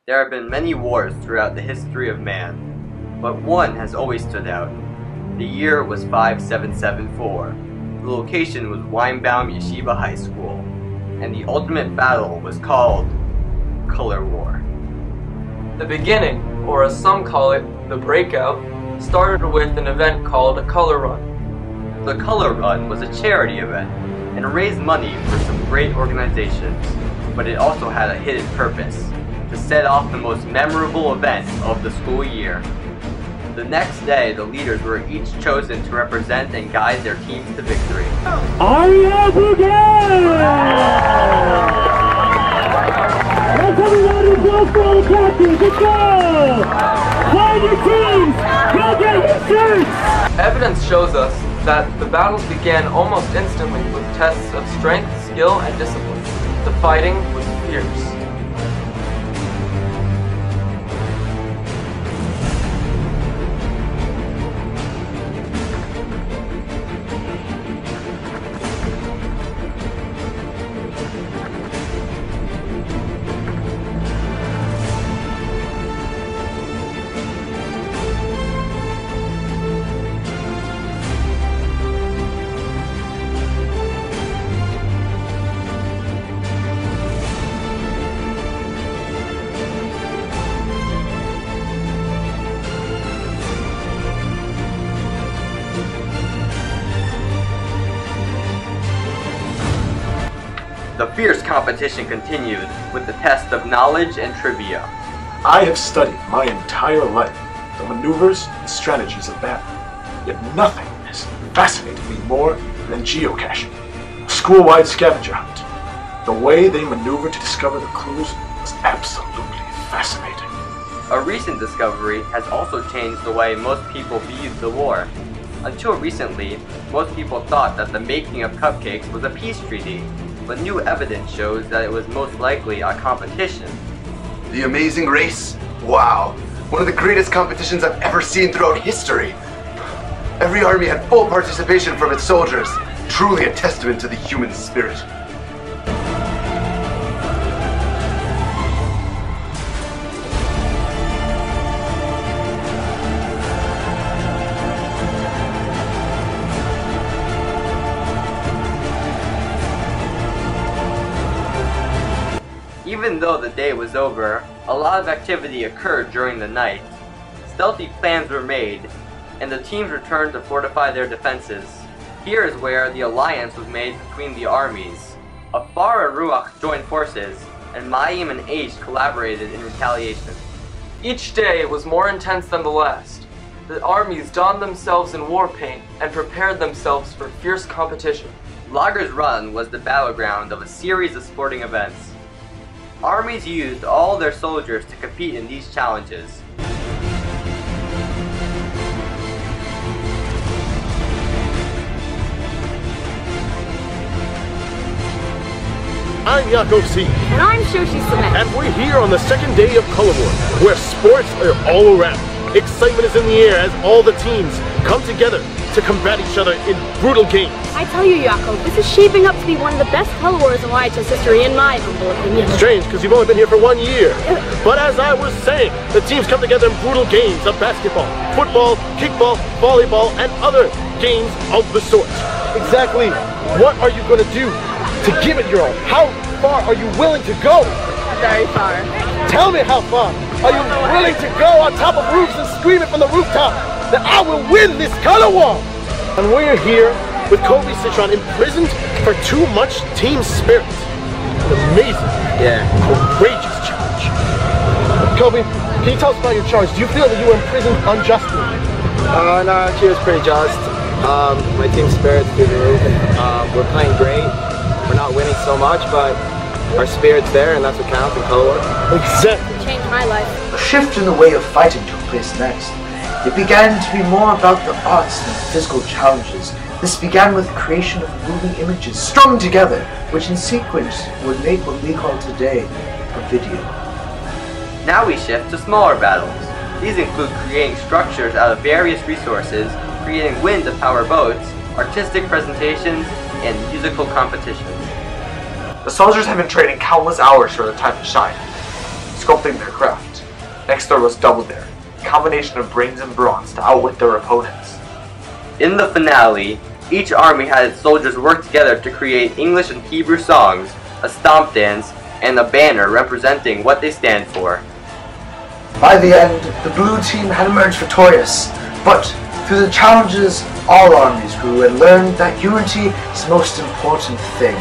There have been many wars throughout the history of man, but one has always stood out. The year was 5774. The location was Weinbaum Yeshiva High School, and the ultimate battle was called Color War. The beginning, or as some call it, the breakout, started with an event called a Color Run. The Color Run was a charity event and raised money for some great organizations, but it also had a hidden purpose: to set off the most memorable event of the school year. The next day, the leaders were each chosen to represent and guide their teams to victory. Aria Brigade! Let's everybody go for all the captains! Let's go! Find your teams! Go get your shirts! Evidence shows us that the battles began almost instantly with tests of strength, skill, and discipline. The fighting was fierce. The fierce competition continued with the test of knowledge and trivia. I have studied my entire life the maneuvers and strategies of battle, yet nothing has fascinated me more than geocaching, a school-wide scavenger hunt. The way they maneuver to discover the clues was absolutely fascinating. A recent discovery has also changed the way most people viewed the war. Until recently, most people thought that the making of cupcakes was a peace treaty, but new evidence shows that it was most likely a competition. The Amazing Race? Wow! One of the greatest competitions I've ever seen throughout history! Every army had full participation from its soldiers. Truly a testament to the human spirit. Even though the day was over, a lot of activity occurred during the night. Stealthy plans were made, and the teams returned to fortify their defenses. Here is where the alliance was made between the armies. Afar and Ruach joined forces, and Mayim and Aish collaborated in retaliation. Each day was more intense than the last. The armies donned themselves in war paint and prepared themselves for fierce competition. Lager's Run was the battleground of a series of sporting events. Armies used all their soldiers to compete in these challenges. I'm Yaakov C. And I'm Shoshi Samet. And we're here on the second day of Color War, where sports are all around. Excitement is in the air as all the teams come together to combat each other in brutal games. I tell you, Yaakov, this is shaping up to be one of the best Color Wars in WYHS history, in my humble opinion. Strange, because you've only been here for 1 year. But as I was saying, the teams come together in brutal games of basketball, football, kickball, volleyball, and other games of the sort. Exactly what are you going to do to give it your all? How far are you willing to go? Very far. Tell me how far. Are you willing to go on top of roofs and scream it from the rooftop that I will win this Color War? And we're here with Kobe Citron imprisoned for too much team spirit. An amazing, courageous challenge. Kobe, can you tell us about your charge? Do you feel that you were imprisoned unjustly? No, actually it was pretty just. My team spirit's through the roof. We're playing great. We're not winning so much, but our spirit's there, and that's what counts in Color War. Exactly. It changed my life. A shift in the way of fighting took place next. It began to be more about the arts than physical challenges. This began with the creation of moving images strung together, which in sequence would make what we call today a video. Now we shift to smaller battles. These include creating structures out of various resources, creating wind to power boats, artistic presentations, and musical competitions. The soldiers have been training countless hours for the time to shine. sculpting their craft. Next there was Double Dare, a combination of brains and bronze to outwit their opponents. In the finale, each army had its soldiers work together to create English and Hebrew songs, a stomp dance, and a banner representing what they stand for. By the end, the blue team had emerged victorious, but through the challenges, all armies grew and learned that unity is the most important thing.